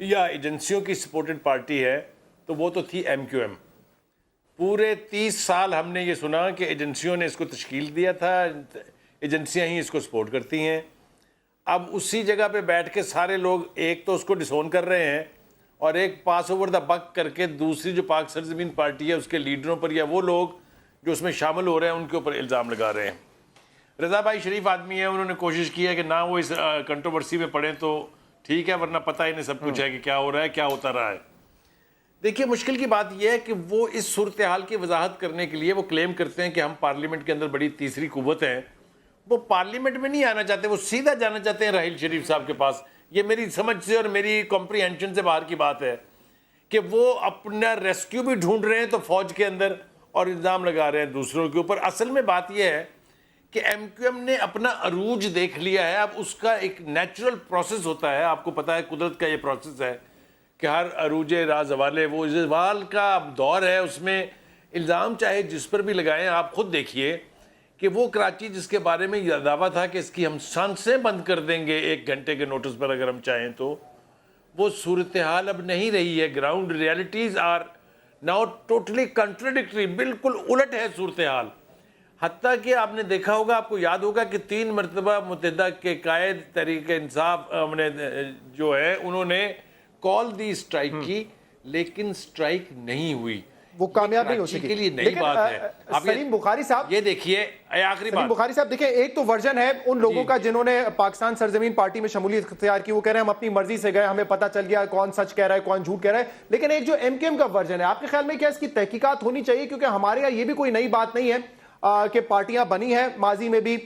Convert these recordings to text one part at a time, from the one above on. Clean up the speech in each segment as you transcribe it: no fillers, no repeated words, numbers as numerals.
یا ایجنسیوں کی سپورٹڈ پارٹی ہے تو وہ تو تھی ایم کیو ایم. پورے 30 سال ہم نے یہ سنا کہ ایجنسیوں نے اس کو تشکیل دیا تھا, ایجنسیاں ہی اس کو سپورٹ کرتی ہیں. اب اسی جگہ پہ بیٹھ کے سارے لوگ ایک تو اس کو ڈسون کر رہے ہیں اور ایک پاس اوور دا بک کر کے دوسری جو پاک سرزمین پارٹی ہے اس کے لیڈروں پر یا وہ لوگ جو اس میں شامل ہو رہے ہیں ان کے اوپر الزام لگا رہے ہیں. رضا بھائی شریف آدمی ہیں, انہوں نے کوشش کی ہے کہ نہ وہ اس کنٹروورسی میں پڑیں تو ٹھیک ہے, ورنہ پتہ ہی نہیں سب کچھ ہے کہ کیا ہو رہا ہے, کیا ہوتا رہا ہے. دیکھیے مشکل کی بات یہ ہے کہ وہ اس صورتحال کی وضاحت کرنے کے لیے وہ کلیم کرتے ہیں کہ ہم پارلیمنٹ کے اندر بڑی تیسری قوت ہیں. وہ پارلیمنٹ میں نہیں آنا چاہتے, وہ سیدھا جانا چاہتے ہیں راحیل شریف صاحب کے پاس. یہ میری سمجھ سے اور میری کمپریہنشن سے باہر کی بات ہے کہ وہ اپنا ریسکیو بھی ڈھونڈ رہے ہیں تو فوج کے اندر اور الزام لگا رہے ہیں دوسروں کے اوپر. اصل میں بات یہ ہے کہ ایم کیو ایم نے اپنا عروج دیکھ لیا ہے. اب اس کا ایک نیچرل پروسیس ہوتا ہے, آپ کو پتا ہے قدرت کا یہ پروسیس ہے کہ ہر عروج راز زوالے وہ زوال کا دور ہے, اس میں الزام چاہے جس پر بھی لگائیں. آپ خود دیکھیے کہ وہ کراچی جس کے بارے میں یہ دعویٰ تھا کہ اس کی ہم سانسیں بند کر دیں گے 1 گھنٹے کے نوٹس پر اگر ہم چاہیں تو, وہ صورتحال اب نہیں رہی ہے. Ground realities are now totally contradictory, بالکل الٹ ہے صورتحال. حتیٰ کہ آپ نے دیکھا ہوگا, آپ کو یاد ہوگا کہ 3 مرتبہ متحدہ کے قائد تحریک انصاف جو ہے انہوں نے کال دی اسٹرائک کی, لیکن اسٹرائک نہیں ہوئی, وہ کامیاب نہیں ہو سکی. کے لیے نئی بات ہے. سلیم بخاری صاحب یہ دیکھیے, آخری بات بخاری صاحب دیکھیں, ایک تو ورژن ہے ان لوگوں کا جنہوں نے پاکستان سرزمین پارٹی میں شمولیت اختیار کی, وہ کہہ رہے ہیں ہم اپنی مرضی سے گئے, ہمیں پتہ چل گیا کون سچ کہہ رہا ہے کون جھوٹ کہہ رہا ہے. لیکن ایک جو ایم کیو ایم کا ورژن ہے, آپ کے خیال میں کیا اس کی تحقیقات ہونی چاہیے؟ کیونکہ ہمارے یہاں یہ بھی کوئی نئی بات نہیں ہے کہ پارٹیاں بنی ہیں, ماضی میں بھی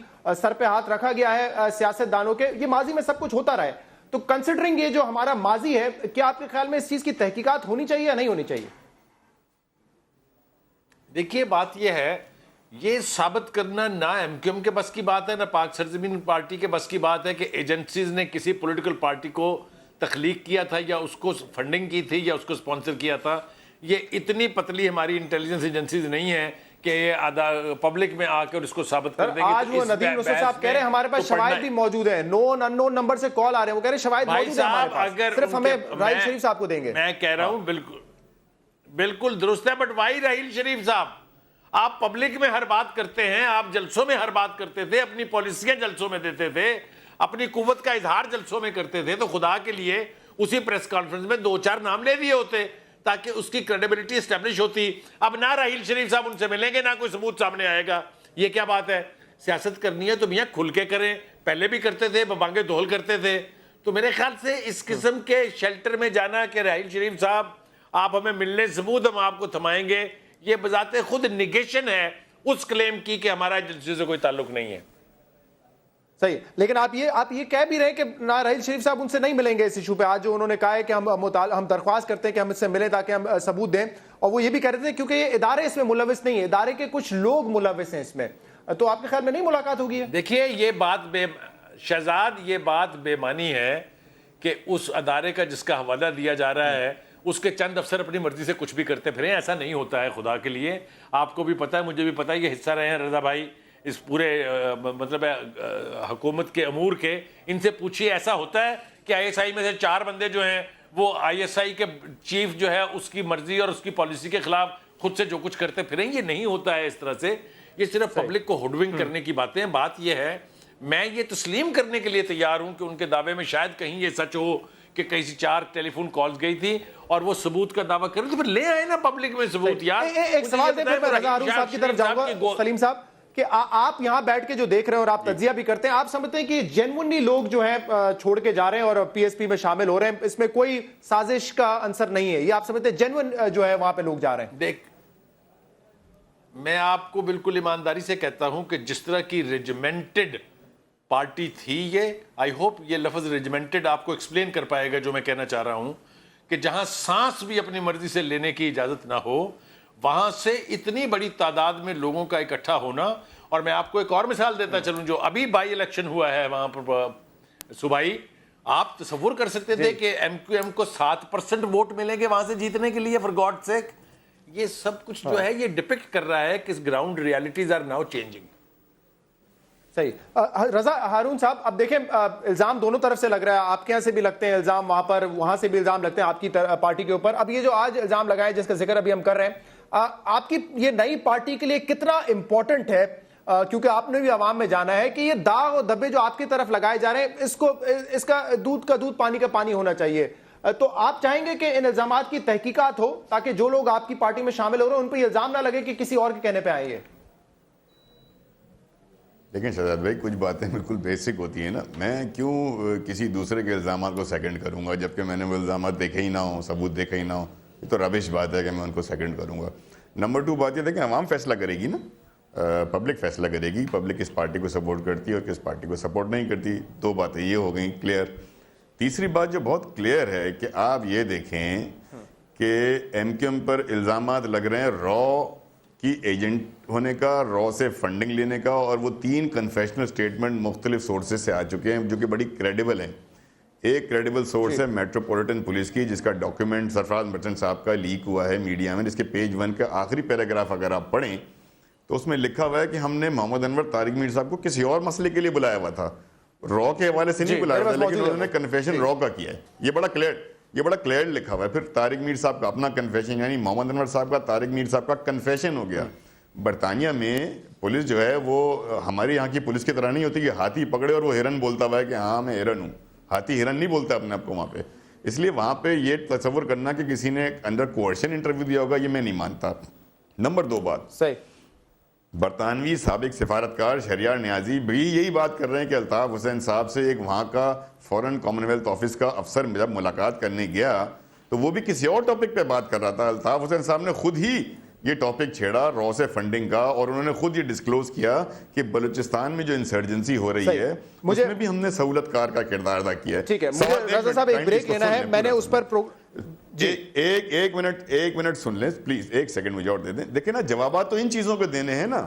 سر پہ ہاتھ رکھا گیا ہے سیاست دانوں کے, یہ ماضی میں سب کچھ ہوتا رہا ہے. تو کنسیڈرنگ یہ جو ہمارا ماضی ہے, کیا آپ کے خیال میں اس چیز کی تحقیقات ہونی چاہیے یا نہیں ہونی چاہیے؟ دیکھیے بات یہ ہے, یہ ثابت کرنا نہ ایم کیو ایم کے بس کی بات ہے نہ پاک سرزمین پارٹی کے بس کی بات ہے کہ ایجنسیز نے کسی پولیٹیکل پارٹی کو تخلیق کیا تھا یا اس کو فنڈنگ کی تھی یا اس کو سپانسر کیا تھا. یہ اتنی پتلی ہماری انٹیلیجنس ایجنسیز نہیں ہیں کہ یہ آدھا پبلک میں آ کر اس کو ثابت کر دیں گے. آج وہ ندیم رسول صاحب کہہ رہے ہیں ہمارے پاس شواہد بھی موجود ہیں, نون ان نون نمبر سے کال آ رہے ہیں, وہ کہہ رہے ہیں شواہد موجود ہیں ہمارے پاس, صرف ہمیں راحیل شریف صاحب کو دیں گے. میں کہہ رہا ہوں بالکل درست ہے, بٹ وائی راحیل شریف صاحب؟ آپ پبلک میں ہر بات کرتے ہیں, آپ جلسوں میں ہر بات کرتے تھے, اپنی پالیسیاں جلسوں میں دیتے تھے, اپنی قوت کا اظہار جلسوں میں کرتے تھے, تو خدا کے لیے اسی پریس کانفرنس میں 2-4 نام لے دیے ہوتے تاکہ اس کی کریڈیبلٹی اسٹیبلش ہوتی. اب نہ راحیل شریف صاحب ان سے ملیں گے, نہ کوئی ثبوت سامنے آئے گا. یہ کیا بات ہے؟ سیاست کرنی ہے تو میاں کھل کے کریں, پہلے بھی کرتے تھے, ببانگے دھول کرتے تھے. تو میرے خیال سے اس قسم کے شیلٹر میں جانا کہ راحیل شریف صاحب آپ ہمیں ملنے ثبوت ہم آپ کو تھمائیں گے, یہ بذات خود نیگیشن ہے اس کلیم کی کہ ہمارا ایجنسی سے کوئی تعلق نہیں ہے. صحیح, لیکن آپ یہ کہہ بھی رہے ہیں کہ نہ راحیل شریف صاحب ان سے نہیں ملیں گے اس ایشو پہ. آج جو انہوں نے کہا ہے کہ ہم درخواست کرتے ہیں کہ ہم اس سے ملیں تاکہ ہم ثبوت دیں, اور وہ یہ بھی کہہ رہے تھے کیونکہ یہ ادارے اس میں ملوث نہیں ہیں, ادارے کے کچھ لوگ ملوث ہیں اس میں. تو آپ کے خیال میں نہیں ملاقات ہوگی؟ دیکھیے یہ بات شہزاد, یہ بات بے معنی ہے کہ اس ادارے کا جس کا حوالہ دیا جا رہا ہے اس کے چند افسر اپنی مرضی سے کچھ بھی کرتے پھریں. ایسا نہیں ہوتا ہے خدا کے لیے. آپ کو بھی پتا ہے, مجھے بھی پتا ہے, یہ حصہ رہے ہیں رضا بھائی اس پورے مطلب حکومت کے امور کے. ان سے پوچھیے, ایسا ہوتا ہے کہ آئی ایس آئی میں سے 4 بندے جو ہیں وہ آئی ایس آئی کے چیف جو ہے اس کی مرضی اور اس کی پالیسی کے خلاف خود سے جو کچھ کرتے پھریں؟ یہ نہیں ہوتا ہے اس طرح سے. یہ صرف پبلک کو ہوڈونگ کرنے کی باتیں ہیں. بات یہ ہے, میں یہ تسلیم کرنے کے لیے تیار ہوں کہ ان کے دعوے میں شاید کہیں یہ سچ ہو کہ کہیں 4 ٹیلی فون کالز گئی تھی اور وہ ثبوت کا دعویٰ کریں, تو پھر لے آئے نا پبلک میں ثبوت. یار ایک سوال دے, پھر میں رضا ہارون صاحب کی طرف جاؤں گا. سلیم صاحب, کہ آپ یہاں بیٹھ کے جو دیکھ رہے ہیں اور آپ تجزیہ بھی کرتے ہیں, آپ سمجھتے ہیں کہ جینونلی لوگ جو ہیں چھوڑ کے جا رہے ہیں اور پی ایس پی میں شامل ہو رہے ہیں, اس میں کوئی سازش کا عنصر نہیں ہے, یہ آپ سمجھتے ہیں جینون جو ہے وہاں پہ لوگ جا رہے ہیں؟ دیکھ, میں آپ کو بالکل ایمانداری سے کہتا ہوں کہ جس طرح کی ریجیمنٹڈ پارٹی تھی یہ, آئی ہوپ یہ لفظ ریجیمنٹڈ آپ کو ایکسپلین کر پائے گا جو میں کہنا چاہ رہا ہوں, کہ جہاں سانس بھی اپنی مرضی سے لینے کی اجازت نہ ہو, وہاں سے اتنی بڑی تعداد میں لوگوں کا اکٹھا ہونا. اور میں آپ کو ایک اور مثال دیتا چلوں, جو ابھی بائی الیکشن ہوا ہے وہاں پر صوبائی, آپ تصور کر سکتے تھے کہ ایم کیو ایم کو 7% ووٹ ملیں گے وہاں سے جیتنے کے لیے؟ فار گاڈ سیک, یہ سب کچھ جو ہے یہ ڈپکٹ کر رہا ہے کہ ground realities are now changing. صحیح رضا ہارون صاحب، اب دیکھیں الزام دونوں طرف سے لگ رہا ہے، آپ کے یہاں سے بھی لگتے ہیں الزام، وہاں سے بھی الزام لگتے ہیں آپ کی پارٹی کے اوپر. اب یہ جو آج الزام لگائے جس کا ذکر ابھی ہم کر رہے ہیں، آپ کی یہ نئی پارٹی کے لیے کتنا امپورٹنٹ ہے؟ کیونکہ آپ نے بھی عوام میں جانا ہے کہ یہ داغ اور دبے جو آپ کی طرف لگائے جا رہے ہیں اس کا دودھ کا دودھ پانی کا پانی ہونا چاہیے. تو آپ چاہیں گے کہ ان الزامات کی تحقیقات ہو تاکہ جو لوگ آپ کی پارٹی میں شامل ہو رہے ہیں ان پہ یہ الزام نہ لگے کہ کسی اور کے کہنے پہ آئے. لیکن شہزاد بھائی کچھ باتیں بالکل بیسک ہوتی ہیں نا. میں کیوں کسی دوسرے کے الزامات کو سیکنڈ کروں گا جبکہ میں نے وہ الزامات دیکھے ہی نہ ہوں، ثبوت دیکھے ہی نہ ہوں؟ یہ تو ربش بات ہے کہ میں ان کو سیکنڈ کروں گا. نمبر 2 بات یہ دیکھیں، عوام فیصلہ کرے گی نا، پبلک فیصلہ کرے گی، پبلک کس پارٹی کو سپورٹ کرتی ہے اور کس پارٹی کو سپورٹ نہیں کرتی. 2 باتیں یہ ہو گئیں کلیئر. تیسری بات جو بہت کلیئر ہے کہ آپ یہ دیکھیں کہ ایم کیو ایم پر الزامات لگ رہے ہیں رو کی ایجنٹ ہونے کا، رو سے فنڈنگ لینے کا، اور وہ 3 کنفیشنل سٹیٹمنٹ مختلف سورسز سے آ چکے ہیں جو کہ بڑی کریڈیبل ہیں. ایک کریڈیبل سورس ہے میٹروپولیٹن پولیس کی، جس کا ڈاکیومنٹ سرفراز مرچنٹ صاحب کا لیک ہوا ہے میڈیا میں، جس کے پیج 1 کا آخری پیراگراف اگر آپ پڑھیں تو اس میں لکھا ہوا ہے کہ ہم نے محمد انور طارق میر صاحب کو کسی اور مسئلے کے لیے بلایا ہوا تھا، رو کے حوالے سے نہیں بلایا تھا، لیکن انہوں نے کنفیشن رو کا کیا ہے. یہ بڑا کلیئر لکھا ہوا ہے. پھر طارق میر صاحب کا اپنا کنفیشن، یعنی محمد انور صاحب کا طارق میر صاحب کا کنفیشن ہو گیا. برطانیہ میں پولیس جو ہے وہ ہماری یہاں کی پولیس کی طرح نہیں ہوتی کہ ہاتھی پکڑے اور وہ ہرن بولتا ہوا ہے کہ ہاں میں ہرن ہوں. ہاتھی ہرن نہیں بولتا اپنے آپ کو وہاں پہ. اس لیے وہاں پہ یہ تصور کرنا کہ کسی نے انڈر کوئرشن انٹرویو دیا ہوگا، یہ میں نہیں مانتا. نمبر 2 بات، صحیح، برطانوی سابق سفارتکار شہریار نیازی بھی یہی بات کر رہے ہیں کہ الطاف حسین صاحب سے ایک وہاں کا فورن کامن ویلتھ آفس کا افسر جب ملاقات کرنے گیا تو وہ بھی کسی اور ٹاپک پہ بات کر رہا تھا. الطاف حسین صاحب نے خود ہی یہ ٹاپک چھیڑا رو سے فنڈنگ کا، اور انہوں نے خود یہ ڈسکلوز کیا کہ بلوچستان میں جو انسرجنسی ہو رہی ہے اس میں بھی ہم نے سہولت کار کا کردار ادا کیا ہے. ٹھیک ہے، مجھے رضا صاحب ایک بریک لینا ہے، میں نے اس پر ایک منٹ سن لیں پلیز، 1 سیکنڈ مجھے اور دے دیں. دیکھیں نا، جوابات تو ان چیزوں کے دینے ہیں نا.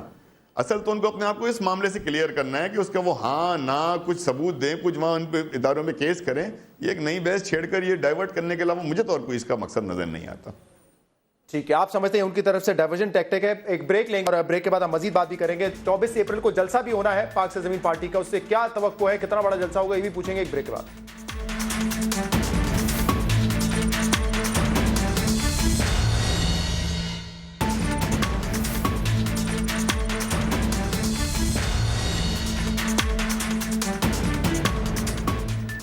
اصل تو ان کو اپنے آپ کو اس معاملے سے کلیئر کرنا ہے کہ اس کا وہ ہاں نہ کچھ ثبوت دیں، کچھ وہاں ان پہ اداروں میں کیس کریں. یہ ایک نئی بحث چھیڑ کر یہ ڈائیورٹ کرنے کے علاوہ مجھے تو اور کوئی اس کا مقصد نظر نہیں آتا. ٹھیک ہے، آپ سمجھتے ہیں ان کی طرف سے ڈائیورژن ٹیکٹک ہے. ایک بریک لیں گے اور بریک کے بعد ہم مزید بات بھی کریں گے. 24 اپریل کو جلسہ بھی ہونا ہے پاک سے زمین پارٹی کا، اس سے کیا توقع ہے، کتنا بڑا جلسہ ہوگا، یہ بھی پوچھیں گے ایک بریک کے بعد.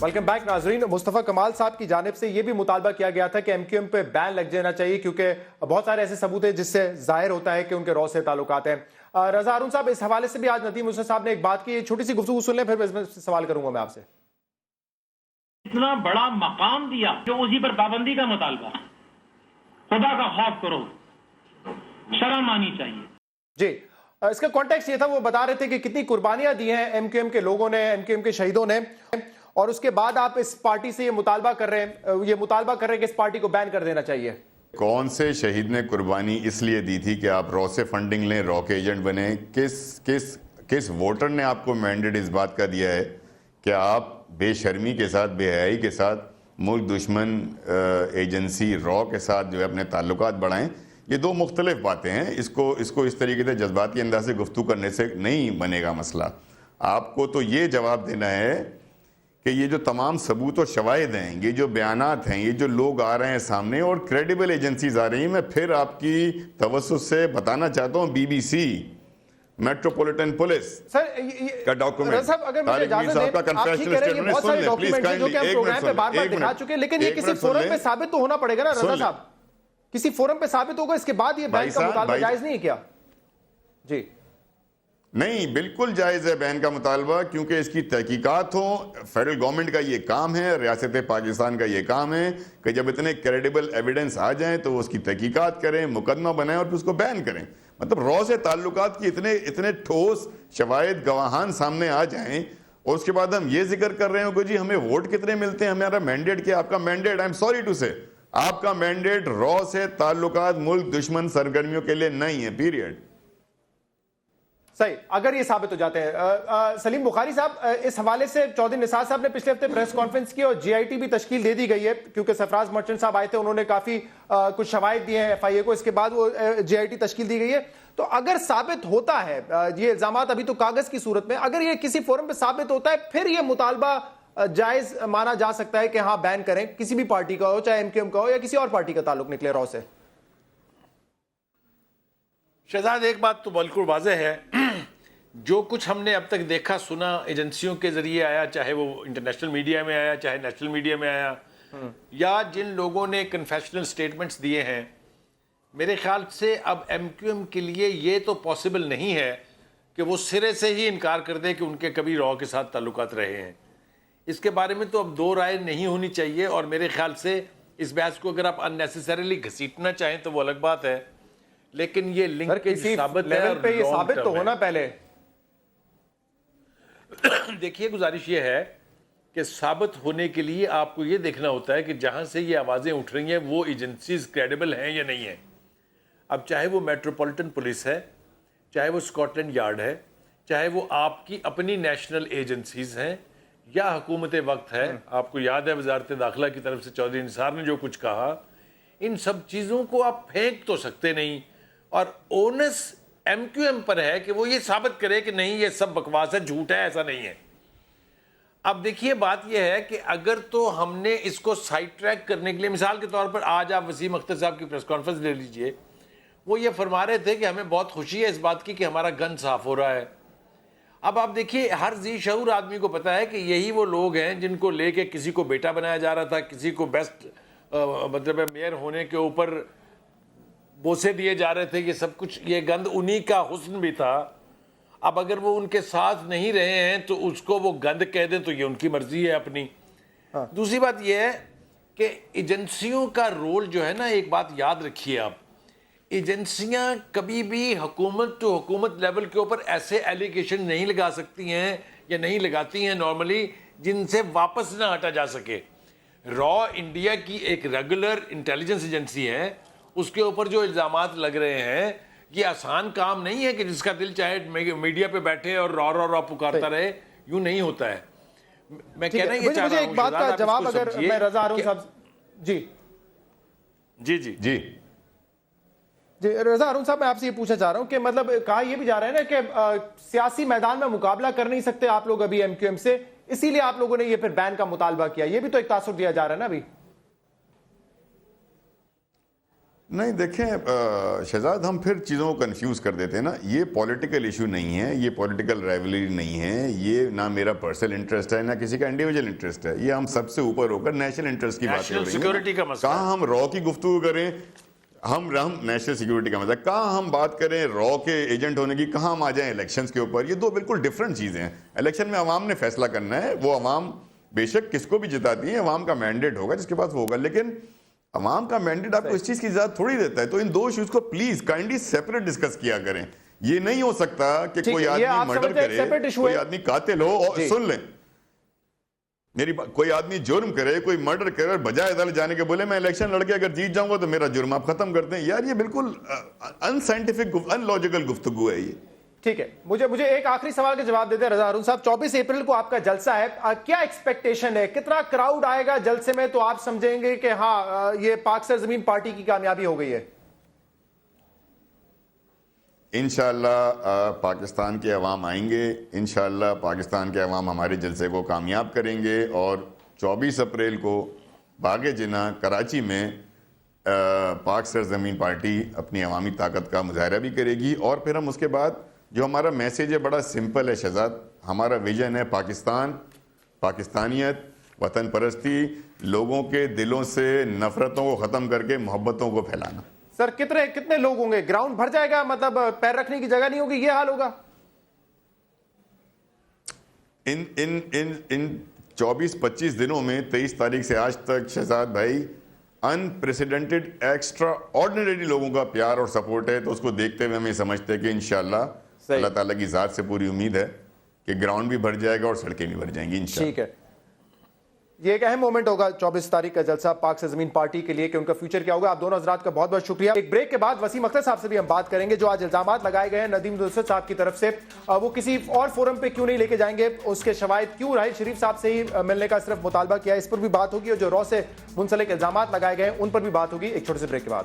ویلکم بیک ناظرین. مصطفیٰ کمال صاحب کی جانب سے یہ بھی مطالبہ کیا گیا تھا کہ ایم کیو ایم پہ بین لگ جانا چاہیے کیونکہ بہت سارے ایسے ثبوت ہیں جس سے ظاہر ہوتا ہے کہ ان کے رو سے تعلقات ہیں. رضا ہارون صاحب، اس حوالے سے بھی آج ندیم حسین صاحب نے ایک بات کی، چھوٹی سی گفتگو سن لیں پھر میں سوال کروں گا میں آپ سے. اتنا بڑا مقام دیا جو اسی پر پابندی کا مطالبہ، خدا کا خوف کرو، شرم آنی چاہیے. جی، اس کا کانٹیکسٹ یہ تھا، وہ بتا رہے تھے کہ کتنی قربانیاں دی ہیں ایم کیو ایم کے لوگوں نے، ایم کیو ایم کے شہیدوں نے، اور اس کے بعد آپ اس پارٹی سے یہ مطالبہ کر رہے ہیں کہ اس پارٹی کو بین کر دینا چاہیے. کون سے شہید نے قربانی اس لیے دی تھی کہ آپ رو سے فنڈنگ لیں، رو کے ایجنٹ بنیں؟ کس ووٹر نے آپ کو مینڈیٹ اس بات کا دیا ہے کہ آپ بے شرمی کے ساتھ، بے حیائی کے ساتھ ملک دشمن ایجنسی رو کے ساتھ جو ہے اپنے تعلقات بڑھائیں؟ یہ 2 مختلف باتیں ہیں. اس کو اس طریقے سے جذباتی انداز سے گفتگو کرنے سے نہیں بنے گا مسئلہ. آپ کو تو یہ جواب دینا ہے کہ یہ جو تمام ثبوت و شواہد ہیں، یہ جو بیانات ہیں، یہ جو لوگ آ رہے ہیں سامنے اور کریڈیبل ایجنسیز آ رہی ہیں. میں پھر آپ کی توسط سے بتانا چاہتا ہوں، B B C, metropolitan police کا ڈاکومنٹ، اگر مجھے اجازت دیں، آپ ٹھیک کہہ رہے ہیں، یہ بہت سارے ڈاکومنٹ ہیں جو کہ ہم پروگرام پہ بار بار دکھا چکے ہیں، لیکن یہ کسی فورم پہ ثابت تو ہونا پڑے گا نا رضا صاحب، کسی فورم پہ ثابت ہوگا، اس کے بعد یہ بین کا مطالبہ جائز نہیں ہے کیا؟ جی نہیں، بالکل جائز ہے بین کا مطالبہ، کیونکہ اس کی تحقیقات ہوں. فیڈرل گورنمنٹ کا یہ کام ہے، ریاست پاکستان کا یہ کام ہے کہ جب اتنے کریڈیبل ایویڈنس آ جائیں تو وہ اس کی تحقیقات کریں، مقدمہ بنائیں اور پھر اس کو بین کریں. مطلب رو سے تعلقات کی اتنے ٹھوس شواہد، گواہان سامنے آ جائیں اور اس کے بعد ہم یہ ذکر کر رہے ہوں کہ جی ہمیں ووٹ کتنے ملتے ہیں، ہمارا مینڈیٹ کیا. آپ کا mandate, I am sorry to say, آپ کا مینڈیٹ رو سے تعلقات ملک دشمن سرگرمیوں کے لیے نہیں ہے، پیریڈ. صحیح، اگر یہ ثابت ہو جاتے ہیں. سلیم بخاری صاحب، اس حوالے سے چودھری نثار صاحب نے پچھلے ہفتے پریس کانفرنس کی اور جی آئی ٹی بھی تشکیل دے دی گئی ہے کیونکہ سرفراز مرچنٹ صاحب آئے تھے، انہوں نے کافی کچھ شواہد دیے ہیں ایف آئی اے کو، اس کے بعد وہ جی آئی ٹی تشکیل دی گئی ہے. تو اگر ثابت ہوتا ہے یہ الزامات ابھی تو کاغذ کی صورت میں، اگر یہ کسی فورم پہ ثابت ہوتا ہے پھر یہ مطالبہ جائز مانا جا سکتا ہے کہ ہاں بین کریں، کسی بھی پارٹی کا ہو، چاہے ایم کیو ایم کا ہو یا کسی اور پارٹی کا تعلق نکلے رو سے؟ شہزاد ایک بات تو بالکل واضح ہے، جو کچھ ہم نے اب تک دیکھا سنا ایجنسیوں کے ذریعے آیا، چاہے وہ انٹرنیشنل میڈیا میں آیا، چاہے نیشنل میڈیا میں آیا، یا جن لوگوں نے کنفیشنل سٹیٹمنٹس دیے ہیں، میرے خیال سے اب ایم کیو ایم کے لیے یہ تو پاسبل نہیں ہے کہ وہ سرے سے ہی انکار کر دے کہ ان کے کبھی رو کے ساتھ تعلقات رہے ہیں۔ اس کے بارے میں تو اب دو رائے نہیں ہونی چاہیے، اور میرے خیال سے اس بحث کو اگر آپ اننیسیسریلی گھسیٹنا چاہیں تو وہ الگ بات ہے، لیکن یہ لنک ثابت ہے اور یہ ثابت تو ہونا پہلے۔ دیکھیے گزارش یہ ہے کہ ثابت ہونے کے لیے آپ کو یہ دیکھنا ہوتا ہے کہ جہاں سے یہ آوازیں اٹھ رہی ہیں وہ ایجنسیز کریڈیبل ہیں یا نہیں ہیں۔ اب چاہے وہ میٹروپولیٹن پولیس ہے، چاہے وہ اسکاٹ لینڈ یارڈ ہے، چاہے وہ آپ کی اپنی نیشنل ایجنسیز ہیں یا حکومت وقت ہے، آپ کو یاد ہے وزارت داخلہ کی طرف سے چودھری نثار نے جو کچھ کہا، ان سب چیزوں کو آپ پھینک تو سکتے نہیں، اور اونس ایم کیو ایم پر ہے کہ وہ یہ ثابت کرے کہ نہیں یہ سب بکواس ہے، جھوٹ ہے، ایسا نہیں ہے۔ اب دیکھیے بات یہ ہے کہ اگر تو ہم نے اس کو سائڈ ٹریک کرنے کے لیے، مثال کے طور پر آج آپ وسیم اختر صاحب کی پریس کانفرنس لے لیجئے، وہ یہ فرما رہے تھے کہ ہمیں بہت خوشی ہے اس بات کی کہ ہمارا گن صاف ہو رہا ہے۔ اب آپ دیکھیے ہر ذی شعور آدمی کو پتا ہے کہ یہی وہ لوگ ہیں جن کو لے کے کسی کو بیٹا بنایا جا رہا تھا، کسی کو بیسٹ مطلب میئر ہونے کے اوپر بوسے دیے جا رہے تھے، یہ سب کچھ یہ گند انہی کا حسن بھی تھا۔ اب اگر وہ ان کے ساتھ نہیں رہے ہیں تو اس کو وہ گند کہہ دیں تو یہ ان کی مرضی ہے اپنی۔ دوسری بات یہ ہے کہ ایجنسیوں کا رول جو ہے نا، ایک بات یاد رکھیے آپ، ایجنسیاں کبھی بھی حکومت ٹو حکومت لیول کے اوپر ایسے ایلیگیشن نہیں لگا سکتی ہیں یا نہیں لگاتی ہیں نارملی جن سے واپس نہ ہٹا جا سکے۔ را انڈیا کی ایک ریگولر انٹیلیجنس ایجنسی ہے، اس کے اوپر جو الزامات لگ رہے ہیں یہ آسان کام نہیں ہے کہ جس کا دل چاہے میڈیا پہ بیٹھے اور را را را پکارتا رہے، یوں نہیں ہوتا ہے۔ میں کہنا یہ چاہ رہا ہوں ایک بات کا جواب اگر میں رضا ہارون صاحب جی رضا ہارون صاحب میں آپ سے یہ پوچھنا چاہ رہا ہوں کہ مطلب کہا یہ بھی جا رہا ہے نا کہ سیاسی میدان میں مقابلہ کر نہیں سکتے آپ لوگ ابھی ایم کیو ایم سے، اسی لیے آپ لوگوں نے یہ پھر بین کا مطالبہ کیا، یہ بھی تو ایک تاثر دیا جا رہا ہے نا ابھی۔ نہیں دیکھیں شہزاد، ہم پھر چیزوں کو کنفیوز کر دیتے ہیں نا، یہ پولیٹیکل ایشو نہیں ہے، یہ پولیٹیکل رائیولری نہیں ہے، یہ نہ میرا پرسنل انٹرسٹ ہے نہ کسی کا انڈیویجول انٹرسٹ ہے، یہ ہم سب سے اوپر ہو کر نیشنل انٹرسٹ کی بات کر رہے ہیں۔ سیکورٹی کا مسئلہ، کہاں ہم را کی گفتگو کریں، ہم نیشنل سیکورٹی کا مسئلہ، کہاں ہم بات کریں را کے ایجنٹ ہونے کی، کہاں ہم آ جائیں الیکشنز کے اوپر، یہ دو بالکل ڈفرنٹ چیزیں ہیں۔ الیکشن میں عوام نے فیصلہ کرنا ہے، وہ عوام بے شک کس کو بھی جتاتی ہے، عوام کا مینڈیٹ ہوگا جس کے پاس وہ ہوگا، لیکن عوام کا مینڈیٹ آپ کو اس چیز کی اجازت تھوڑی دیتا ہے۔ تو ان دو ایشوز کو پلیز کائنڈلی سیپریٹ ڈسکس کیا کریں۔ یہ نہیں ہو سکتا کہ کوئی آدمی مرڈر کرے، کوئی آدمی قاتل ہو، اور سن لیں میری کوئی آدمی جرم کرے، کوئی مرڈر کرے، اور بجائے عدالت جانے کے بولے میں الیکشن لڑ کے اگر جیت جاؤں گا تو میرا جرم آپ ختم کر دیں، یار یہ بالکل ان سائنٹیفک ان لاجیکل گفتگو ہے یہ۔ ٹھیک ہے، مجھے ایک آخری سوال کا جواب دیتے ہیں رضا ہارون صاحب، 24 اپریل کو آپ کا جلسہ ہے، کیا ایکسپیکٹیشن ہے، کتنا کراؤڈ آئے گا جلسے میں تو آپ سمجھیں گے کہ ہاں یہ پاک سرزمین پارٹی کی کامیابی ہو گئی ہے؟ انشاءاللہ پاکستان کے عوام آئیں گے، انشاءاللہ پاکستان کے عوام ہمارے جلسے کو کامیاب کریں گے، اور 24 اپریل کو باغ جناح کراچی میں پاک سرزمین پارٹی اپنی عوامی طاقت کا مظاہرہ بھی کرے گی۔ اور پھر ہم اس کے بعد جو ہمارا میسیج ہے بڑا سمپل ہے شہزاد، ہمارا ویژن ہے پاکستان، پاکستانیت، وطن پرستی، لوگوں کے دلوں سے نفرتوں کو ختم کر کے محبتوں کو پھیلانا۔ سر کتنے لوگ ہوں گے؟ گراؤنڈ بھر جائے گا؟ مطلب پیر رکھنے کی جگہ نہیں ہوگی، یہ حال ہوگا؟ ان 24-25 دنوں میں 23 تاریخ سے آج تک شہزاد بھائی انپریسیڈنٹڈ ایکسٹرا آرڈنری لوگوں کا پیار اور سپورٹ ہے، تو اس کو دیکھتے ہوئے ہم یہ سمجھتے ہیں کہ انشاءاللہ اللہ تعالیٰ کی ذات سے پوری امید ہے کہ گراؤنڈ بھی بھر جائے گا اور سڑکیں بھی بھر جائیں گی انشاءاللہ۔ ٹھیک ہے، یہ ایک اہم مومنٹ ہوگا 24 تاریخ کا جلسہ پاک سرزمین پارٹی کے لیے کہ ان کا فیوچر کیا ہوگا۔ آپ دونوں حضرات کا بہت بہت شکریہ۔ ایک بریک کے بعد وسیم اختر صاحب سے بھی ہم بات کریں گے، جو آج الزامات لگائے گئے ہیں ندیم نصرت صاحب کی طرف سے، وہ کسی اور فورم پہ کیوں نہیں لے کے جائیں گے، اس کے شواہد کیوں راحیل شریف صاحب سے ہی ملنے کا صرف مطالبہ کیا ہے، اس پر بھی بات ہوگی، اور جو را سے منسلک الزامات لگائے گئے ہیں ان پر بھی بات ہوگی ایک چھوٹے سے بریک کے بعد۔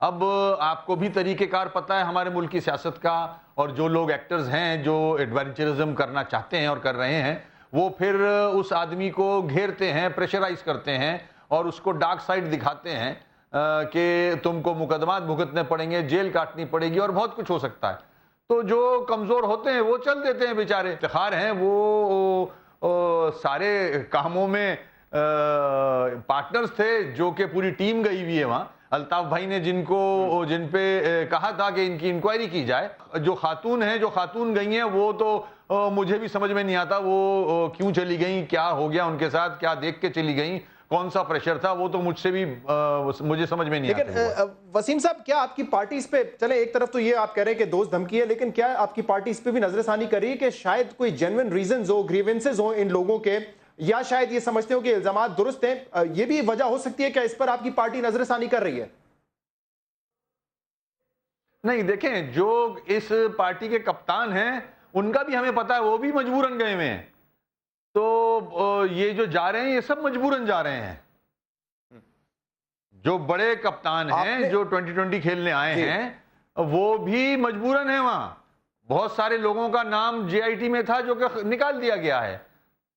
اب آپ کو بھی طریقہ کار پتہ ہے ہمارے ملک کی سیاست کا، اور جو لوگ ایکٹرز ہیں جو ایڈونچرزم کرنا چاہتے ہیں اور کر رہے ہیں، وہ پھر اس آدمی کو گھیرتے ہیں، پریشرائز کرتے ہیں اور اس کو ڈارک سائڈ دکھاتے ہیں کہ تم کو مقدمات بھگتنے پڑیں گے، جیل کاٹنی پڑے گی اور بہت کچھ ہو سکتا ہے۔ تو جو کمزور ہوتے ہیں وہ چل دیتے ہیں بیچارے، افتخار ہیں وہ سارے کاموں میں پارٹنرز تھے جو کہ پوری ٹیم گئی ہوئی ہے وہاں۔ الطاف بھائی نے جن پہ کہا تھا کہ ان کی انکوائری کی جائے، جو خاتون گئی ہیں وہ تو مجھے بھی سمجھ میں نہیں آتا وہ کیوں چلی گئیں، کیا ہو گیا ان کے ساتھ، کیا دیکھ کے چلی گئیں، کون سا پریشر تھا، وہ تو مجھے سمجھ میں نہیں آتا۔ لیکن وسیم صاحب، کیا آپ کی پارٹی اس پہ، چلیں ایک طرف تو یہ آپ کہہ رہے ہیں کہ دوست دھمکی ہے، لیکن کیا آپ کی پارٹی اس پہ بھی نظر ثانی کر رہی ہے کہ شاید کوئی جینوئن ریزنز ہو، گریونسز ہوں ان لوگوں کے، یا شاید یہ سمجھتے ہو کہ الزامات درست ہیں؟ یہ بھی وجہ ہو سکتی ہے کہ اس پر آپ کی پارٹی نظر ثانی کر رہی ہے؟ نہیں، دیکھیں، جو اس پارٹی کے کپتان ہیں ان کا بھی ہمیں پتا ہے وہ بھی مجبوراً گئے ہوئے ہیں، تو یہ جو جا رہے ہیں یہ سب مجبوراً جا رہے ہیں۔ جو بڑے کپتان ہیں جو 2020 کھیلنے آئے ہیں وہ بھی مجبوراً ہیں وہاں۔ بہت سارے لوگوں کا نام جے آئی ٹی میں تھا جو کہ نکال دیا گیا ہے،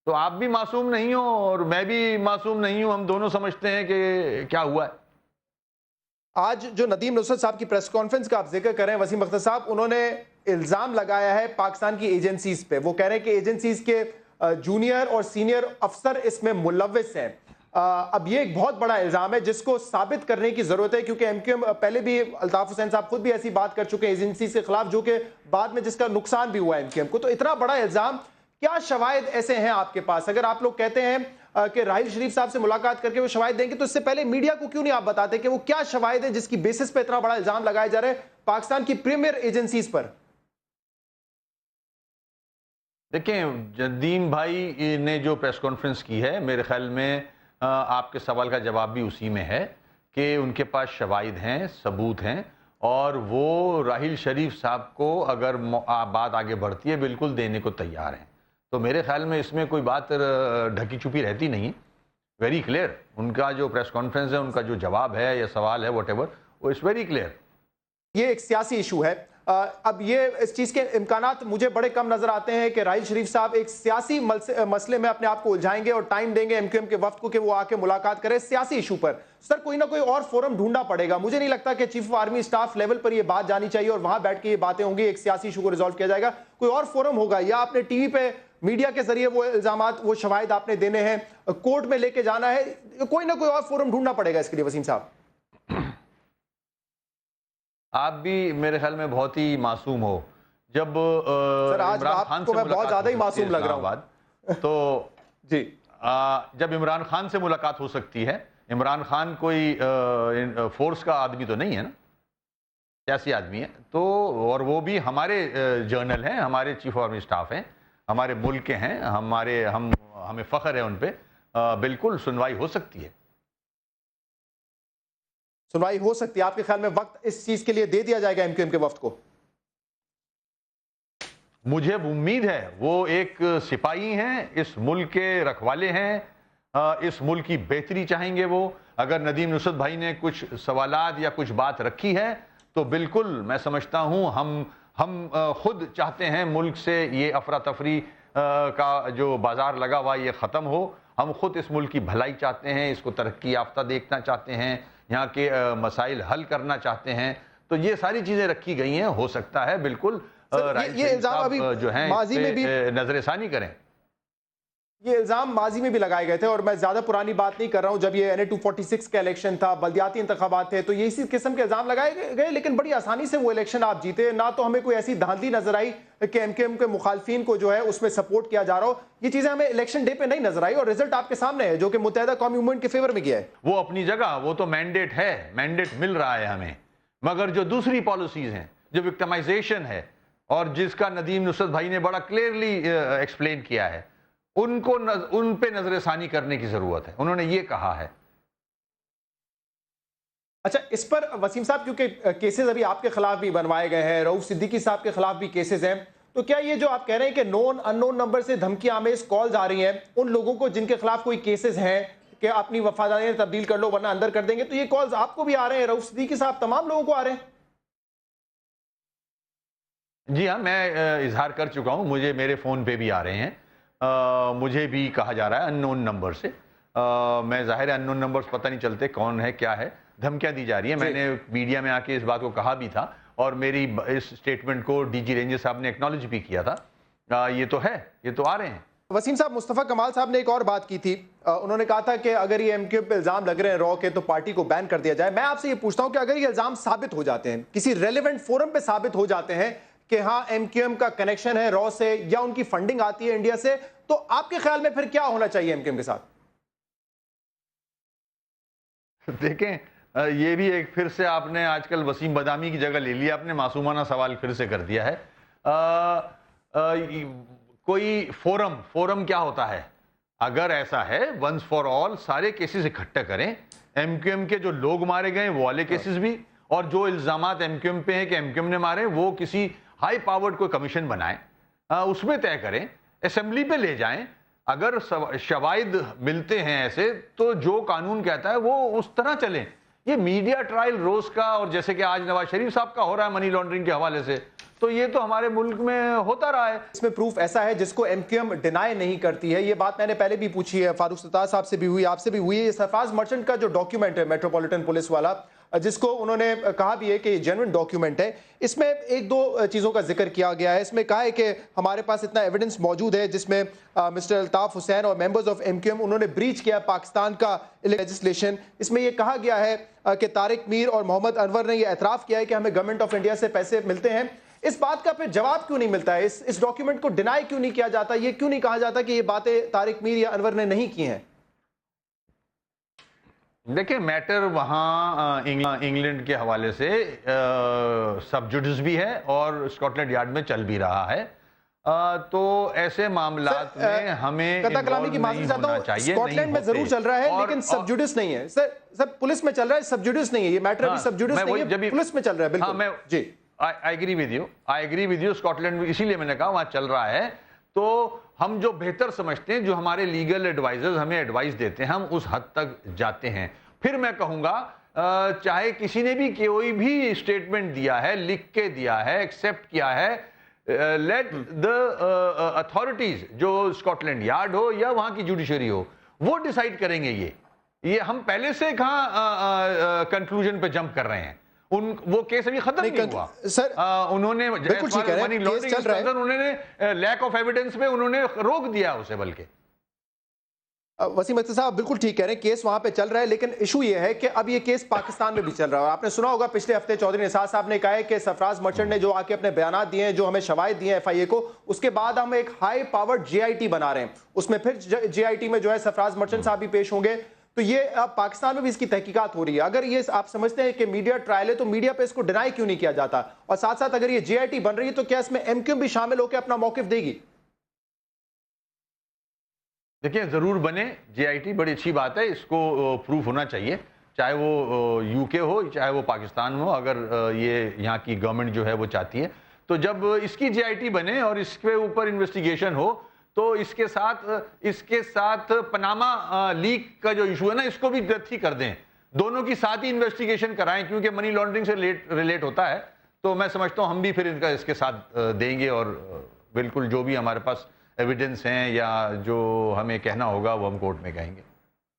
تو آپ بھی معصوم نہیں ہو اور میں بھی معصوم نہیں ہوں، ہم دونوں سمجھتے ہیں کہ کیا ہوا ہے۔ آج جو ندیم نصرت صاحب کی پریس کانفرنس کا آپ ذکر کر رہے ہیں وسیم اختر صاحب، انہوں نے الزام لگایا ہے پاکستان کی ایجنسیز پہ، وہ کہہ رہے ہیں کہ ایجنسیز کے جونیئر اور سینئر افسر اس میں ملوث ہیں۔ اب یہ ایک بہت بڑا الزام ہے جس کو ثابت کرنے کی ضرورت ہے، کیونکہ ایم کیو ایم پہلے بھی، الطاف حسین صاحب خود بھی ایسی بات کر چکے ہیں ایجنسیز کے خلاف، جو کہ بعد میں جس کا نقصان بھی ہوا ہے ایم کیو ایم کو۔ تو اتنا بڑا الزام، کیا شواہد ایسے ہیں آپ کے پاس؟ اگر آپ لوگ کہتے ہیں کہ راحیل شریف صاحب سے ملاقات کر کے وہ شواہد دیں گے، تو اس سے پہلے میڈیا کو کیوں نہیں آپ بتاتے کہ وہ کیا شواہد ہیں جس کی بیسس پہ اتنا بڑا الزام لگایا جا رہا ہے پاکستان کی پریمیئر ایجنسیز پر؟ دیکھیں، ندیم بھائی نے جو پریس کانفرنس کی ہے، میرے خیال میں آپ کے سوال کا جواب بھی اسی میں ہے کہ ان کے پاس شواہد ہیں، ثبوت ہیں، اور وہ راحیل شریف صاحب کو اگر بات آگے بڑھتی ہے بالکل دینے کو تیار ہیں۔ تو میرے خیال میں اس میں کوئی بات ڈھکی چھپی رہتی نہیں، ویری کلیئر۔ ان کا جو پریس کانفرنس ہے، ان کا جو جواب ہے یا سوال ہے، واٹ ایور، وہ از ویری کلیئر۔ یہ ایک سیاسی ایشو ہے۔ اب یہ اس چیز کے امکانات مجھے بڑے کم نظر آتے ہیں کہ راحیل شریف صاحب ایک سیاسی مسئلے میں اپنے آپ کو الجھائیں گے اور ٹائم دیں گے ایم کیو ایم کے وفد کو کہ وہ آ کے ملاقات کرے سیاسی ایشو پر۔ سر، کوئی نہ کوئی اور فورم ڈھونڈنا پڑے گا۔ مجھے نہیں لگتا کہ chief of army staff level پر یہ بات جانی چاہیے اور وہاں بیٹھ کے یہ باتیں ہوں گی، ایک سیاسی ایشو کو ریزالو کیا جائے گا۔ کوئی اور فورم ہوگا، یا آپ نے ٹی وی پہ میڈیا کے ذریعے وہ الزامات، وہ شواہد آپ نے دینے ہیں، کورٹ میں لے کے جانا ہے، کوئی نہ کوئی اور فورم ڈھونڈنا پڑے گا اس کے لیے وسیم صاحب۔ آپ بھی میرے خیال میں بہت ہی معصوم ہو۔ جب سر، آج عمران آپ خان کو سے میں بہت زیادہ ہی معصوم لگ رہا ہوں تو جی، جب عمران خان سے ملاقات ہو سکتی ہے، عمران خان کوئی فورس کا آدمی تو نہیں ہے نا، سیاسی آدمی ہے، تو اور وہ بھی ہمارے جرنل ہیں، ہمارے چیف آف آرمی اسٹاف ہیں، ہمارے ملک کے ہیں، ہمیں فخر ہے ان پہ، بالکل سنوائی ہو سکتی ہے۔ سنوائی ہو سکتی ہے؟ آپ کے خیال میں وقت اس چیز کے لیے دے دیا جائے گا ایم کیو ایم کے وفد کو؟ مجھے امید ہے، وہ ایک سپاہی ہیں، اس ملک کے رکھوالے ہیں، اس ملک کی بہتری چاہیں گے وہ۔ اگر ندیم نصرت بھائی نے کچھ سوالات یا کچھ بات رکھی ہے تو بالکل میں سمجھتا ہوں ہم خود چاہتے ہیں ملک سے یہ افراتفری کا جو بازار لگا ہوا یہ ختم ہو۔ ہم خود اس ملک کی بھلائی چاہتے ہیں، اس کو ترقی یافتہ دیکھنا چاہتے ہیں، یہاں کے مسائل حل کرنا چاہتے ہیں، تو یہ ساری چیزیں رکھی گئی ہیں۔ ہو سکتا ہے بالکل یہ الزام ابھی جو ہیں ماضی میں بھی نظر ثانی کریں۔ یہ الزام ماضی میں بھی لگائے گئے تھے، اور میں زیادہ پرانی بات نہیں کر رہا ہوں، جب یہ NA-246 کا الیکشن تھا، بلدیاتی انتخابات تھے، تو یہ اسی قسم کے الزام لگائے گئے، لیکن بڑی آسانی سے وہ الیکشن آپ جیتے۔ نہ تو ہمیں کوئی ایسی دھاندلی نظر آئی کہ ایم کیو ایم کے مخالفین کو جو ہے اس میں سپورٹ کیا جا رہا ہو، یہ چیزیں ہمیں الیکشن ڈے پہ نہیں نظر آئی، اور رزلٹ آپ کے سامنے ہے جو کہ متحدہ قومی موومنٹ کے فیور میں گیا ہے۔ وہ اپنی جگہ، وہ تو مینڈیٹ ہے، مینڈیٹ مل رہا ہے ہمیں، مگر جو دوسری پالیسیز ہیں، جو وکٹمائزیشن ہے، اور جس کا ندیم نصرت بھائی نے بڑا کلیئرلی ایکسپلین کیا ہے، ان پہ نظر ثانی کرنے کی ضرورت ہے۔ انہوں نے یہ کہا ہے۔ اچھا، اس پر وسیم صاحب، کیونکہ کیسز ابھی آپ کے خلاف بھی بنوائے گئے ہیں، رؤوف صدیقی صاحب کے خلاف بھی کیسز ہیں، تو کیا یہ جو آپ کہہ رہے ہیں کہ نون ان نون نمبر سے دھمکی آمیز کالز آ رہی ہیں ان لوگوں کو جن کے خلاف کوئی کیسز ہیں، کہ اپنی وفاداریاں تبدیل کر لو ورنہ اندر کر دیں گے. تو یہ کالز آپ کو بھی آ رہے ہیں, رؤف صدیقی صاحب, تمام لوگوں کو آ رہے ہیں؟ جی ہاں, میں اظہار کر چکا ہوں, مجھے میرے فون پہ بھی آ رہے ہیں, مجھے بھی کہا جا رہا ہے ان نون نمبر سے. میں ظاہر ہے ان نون نمبرز پتہ نہیں چلتے کون ہے کیا ہے, دھمکیاں دی جا رہی ہیں. میں نے میڈیا میں آ کے اس بات کو کہا بھی تھا اور میری اس سٹیٹمنٹ کو ڈی جی رینجر صاحب نے ایکنالج بھی کیا تھا. یہ تو ہے, یہ تو آ رہے ہیں. وسیم صاحب, مصطفیٰ کمال صاحب نے ایک اور بات کی تھی, انہوں نے کہا تھا کہ اگر یہ ایم کیو پہ الزام لگ رہے ہیں رو کے تو پارٹی کو بین کر دیا جائے. میں آپ سے یہ پوچھتا ہوں کہ اگر یہ الزام ثابت ہو جاتے ہیں, کسی ریلیونٹ فورم پہ ثابت ہو جاتے ہیں کہ ہاں ایم کیو ایم کا کنیکشن ہے رو سے یا ان کی فنڈنگ آتی ہے انڈیا سے, تو آپ کے خیال میں پھر کیا ہونا چاہیے ایم کیو ایم کے ساتھ؟ دیکھیں, یہ بھی ایک پھر سے آپ نے آج کل وسیم بدامی کی جگہ لے لیا, آپ نے معصومانہ سوال پھر سے کر دیا ہے. کوئی فورم کیا ہوتا ہے؟ اگر ایسا ہے ونس فار آل سارے کیسز اکٹھے کریں, ایم کیو ایم کے جو لوگ مارے گئے وہ والے کیسز بھی, اور جو الزامات ایم کیو ایم پہ ہیں کہ ایم کیو ایم نے مارے, وہ کسی ہائی پاورڈ کوئی کمیشن بنائیں, اس میں طے کریں, اسمبلی پہ لے جائیں. اگر شواہد ملتے ہیں ایسے تو جو قانون کہتا ہے وہ اس طرح چلیں. یہ میڈیا ٹرائل روز کا, اور جیسے کہ آج نواز شریف صاحب کا ہو رہا ہے منی لانڈرنگ کے حوالے سے, تو یہ تو ہمارے ملک میں ہوتا رہا ہے. اس میں پروف ایسا ہے جس کو ایم کیو ایم ڈینائی نہیں کرتی ہے. یہ بات میں نے پہلے بھی پوچھی ہے, فاروق ستار صاحب سے بھی ہوئی, آپ سے بھی ہوئی ہے. یہ سرفراز مرچنٹ کا جو ڈاکیومنٹ ہے میٹروپولیٹن پولیس والا, جس کو انہوں نے کہا بھی ہے کہ یہ جینوئن ڈاکیومنٹ ہے, اس میں ایک دو چیزوں کا ذکر کیا گیا ہے. اس میں کہا ہے کہ ہمارے پاس اتنا ایویڈنس موجود ہے جس میں مسٹر الطاف حسین اور members of M Q M انہوں نے بریچ کیا پاکستان کا لیجسلیشن. اس میں یہ کہا گیا ہے کہ طارق میر اور محمد انور نے یہ اعتراف کیا ہے کہ ہمیں گورنمنٹ آف انڈیا سے پیسے ملتے ہیں. اس بات کا پھر جواب کیوں نہیں ملتا ہے؟ اس ڈاکیومنٹ کو ڈینائی کیوں نہیں کیا جاتا؟ یہ کیوں نہیں کہا جاتا کہ یہ باتیں طارق میر یا انور نے نہیں کی ہیں؟ دیکھیں, میٹر وہاں انگلینڈ کے حوالے سے سب جوڈس بھی ہے اور اسکاٹ لینڈ یارڈ میں چل بھی رہا ہے, تو ایسے معاملات میں ہمیں قطع کلامی کی معذرت چاہتا ہوں, اسکاٹ لینڈ میں ضرور چل رہا ہے لیکن سب جوڈس نہیں ہے. سر پولیس میں چل رہا ہے, سب جوڈس نہیں ہے. یہ میٹر ابھی سب جوڈس نہیں ہے, پولیس میں چل رہا ہے. بالکل جی, I agree with you. Scotland میں اسی لیے میں نے کہا وہاں چل رہا ہے. تو ہم جو بہتر سمجھتے ہیں, جو ہمارے لیگل ایڈوائزرز ہمیں ایڈوائز دیتے ہیں, ہم اس حد تک جاتے ہیں. پھر میں کہوں گا چاہے کسی نے بھی کوئی بھی اسٹیٹمنٹ دیا ہے, لکھ کے دیا ہے, ایکسیپٹ کیا ہے, لیٹ دا اتھارٹیز, جو اسکاٹ لینڈ یارڈ ہو یا وہاں کی جوڈیشری ہو, وہ ڈیسائیڈ کریں گے. یہ ہم پہلے سے کہاں کنکلوژن پہ جمپ کر رہے ہیں. وہ کیس ابھی ختم نہیں ہوا. انہوں نے منی لانڈرنگ, انہوں نے لیک آف ایویڈنس میں انہوں نے روک دیا اسے. بلکہ وسیم اختر صاحب بالکل ٹھیک کہہ رہے ہیں, کیس وہاں پہ چل رہا ہے, لیکن ایشو یہ ہے کہ اب یہ کیس پاکستان میں بھی چل رہا ہے. آپ نے سنا ہوگا پچھلے ہفتے چودھری نثار صاحب نے کہا ہے کہ سرفراز مرچنٹ نے جو آ کے اپنے بیانات دیے ہیں, جو ہمیں شواہد دیے ہیں ایف آئی اے کو, اس کے بعد ہم ایک high powered J I T بنا رہے ہیں. اس میں پھر جے آئی ٹی میں جو ہے سرفراز مرچنٹ صاحب بھی پیش ہوں گے. تو یہ اب پاکستان میں بھی اس کی تحقیقات ہو رہی ہے. اگر یہ آپ سمجھتے ہیں کہ میڈیا ٹرائل ہے تو میڈیا پہ اس کو ڈینائی کیوں نہیں کیا جاتا؟ اور ساتھ ساتھ اگر یہ جے آئی ٹی بن رہی ہے تو کیا اس میں ایم کیو ایم بھی شامل ہو کے اپنا موقف دے گی؟ دیکھیں, ضرور بنے. جے آئی ٹی بڑی اچھی بات ہے, اس کو پروف ہونا چاہیے, چاہے وہ یو کے ہو چاہے وہ پاکستان ہو. اگر یہ یہاں کی گورنمنٹ جو ہے وہ چاہتی ہے تو جب اس کی جے آئی ٹی بنے اور اس کے اوپر انویسٹیگیشن ہو تو اس کے ساتھ پناما لیک کا جو ایشو ہے نا, اس کو بھی ڈیتھ ہی کر دیں. دونوں کی ساتھ ہی انویسٹیگیشن کرائیں, کیونکہ منی لانڈرنگ سے ریلیٹ ہوتا ہے. تو میں سمجھتا ہوں ہم بھی پھر اس کے ساتھ دیں گے, اور بالکل جو بھی ہمارے پاس ایویڈنس ہیں یا جو ہمیں کہنا ہوگا وہ ہم کورٹ میں کہیں گے.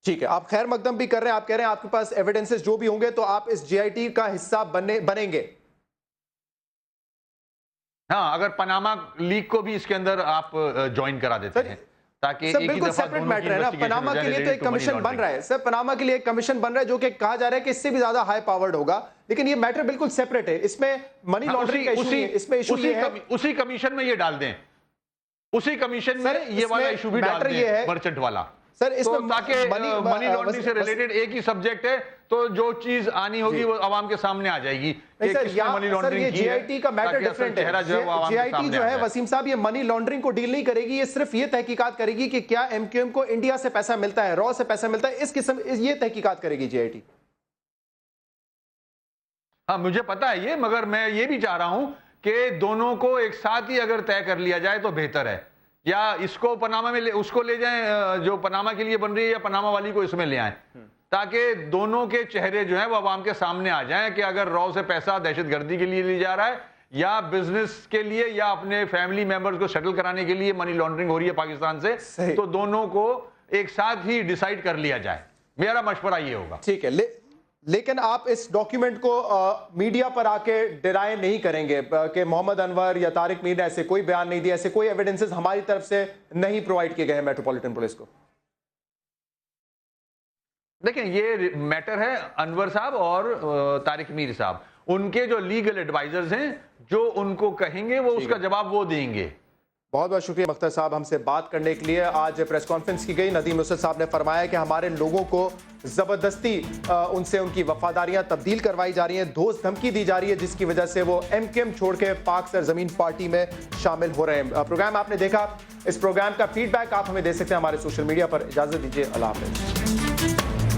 ٹھیک ہے, آپ خیر مقدم بھی کر رہے ہیں, آپ کہہ رہے ہیں آپ کے پاس ایویڈنسز جو بھی ہوں گے تو آپ اس جے آئی ٹی کا حصہ بنیں گے. ہاں, اگر پناما لیک کو بھی اس کے اندر آپ جوائن کرا دیتے ہیں تاکہ بالکل سیپریٹ میٹر ہے نا. پناما کے لیے تو ایک کمیشن بن رہا ہے سر, پناما کے لیے ایک کمیشن بن رہا ہے جو کہ کہا جا رہا ہے کہ اس سے بھی زیادہ ہائی پاورڈ ہوگا, لیکن یہ میٹر بالکل سیپریٹ ہے. اس میں منی لانڈرنگ کا ایشو نہیں ہے, اس میں ایشو یہ ہے اسی کمیشن میں یہ ڈال دیں, اسی کمیشن میں یہ والا ایشو بھی ڈال دیں, مرچنٹ والا. سر اس میں تاکہ منی لانڈرنگ سے ریلیٹڈ ایک ہی سبجیکٹ ہے, تو جو چیز آنی ہوگی وہ عوام کے سامنے آ جائے گی. سر یہ جے آئی ٹی کا میٹر ڈیفرنٹ ہے. جے آئی ٹی جو ہے وسیم صاحب یہ منی لانڈرنگ کو ڈیل نہیں کرے گی, یہ صرف یہ تحقیقات کرے گی کہ کیا ایم کیو ایم کو انڈیا سے پیسہ ملتا ہے, رو سے پیسہ ملتا ہے, اس قسم یہ تحقیقات کرے گی جے آئی ٹی. ہاں مجھے پتا ہے یہ, مگر میں یہ بھی چاہ رہا ہوں کہ دونوں کو ایک ساتھ ہی اگر طے کر لیا جائے تو بہتر ہے, یا اس کو پاناما میں اس کو لے جائیں جو پاناما کے لیے بن رہی ہے، یا پاناما والی کو اس میں لے آئیں، تاکہ دونوں کے چہرے جو ہیں وہ عوام کے سامنے آ جائیں کہ اگر رو سے پیسہ دہشت گردی کے لیے لیا جا رہا ہے یا بزنس کے لیے یا اپنے فیملی ممبرز کو سیٹل کرانے کے لیے منی لانڈرنگ ہو رہی ہے پاکستان سے، تو دونوں کو ایک ساتھ ہی ڈیسائیڈ کر لیا جائے. میرا مشورہ یہ ہوگا. ٹھیک ہے، لیکن آپ اس ڈاکیومنٹ کو میڈیا پر آ کے ڈرائے نہیں کریں گے کہ محمد انور یا طارق میر نے ایسے کوئی بیان نہیں دیا، ایسے کوئی ایویڈنسز ہماری طرف سے نہیں پرووائڈ کیے گئے ہیں میٹروپولیٹن پولیس کو؟ دیکھیں یہ میٹر ہے انور صاحب اور طارق میر صاحب، ان کے جو لیگل ایڈوائزرز ہیں جو ان کو کہیں گے وہ اس کا جواب وہ دیں گے. بہت بہت شکریہ مختار صاحب ہم سے بات کرنے کے لیے. آج پریس کانفرنس کی گئی، ندیم نصرت صاحب نے فرمایا کہ ہمارے لوگوں کو زبردستی ان سے ان کی وفاداریاں تبدیل کروائی جا رہی ہیں، دوست دھمکی دی جا رہی ہے، جس کی وجہ سے وہ ایم کیو ایم چھوڑ کے پاک سرزمین پارٹی میں شامل ہو رہے ہیں. پروگرام آپ نے دیکھا، اس پروگرام کا فیڈ بیک آپ ہمیں دے سکتے ہیں ہمارے سوشل میڈیا پر. اجازت دیجیے، اللہ حافظ.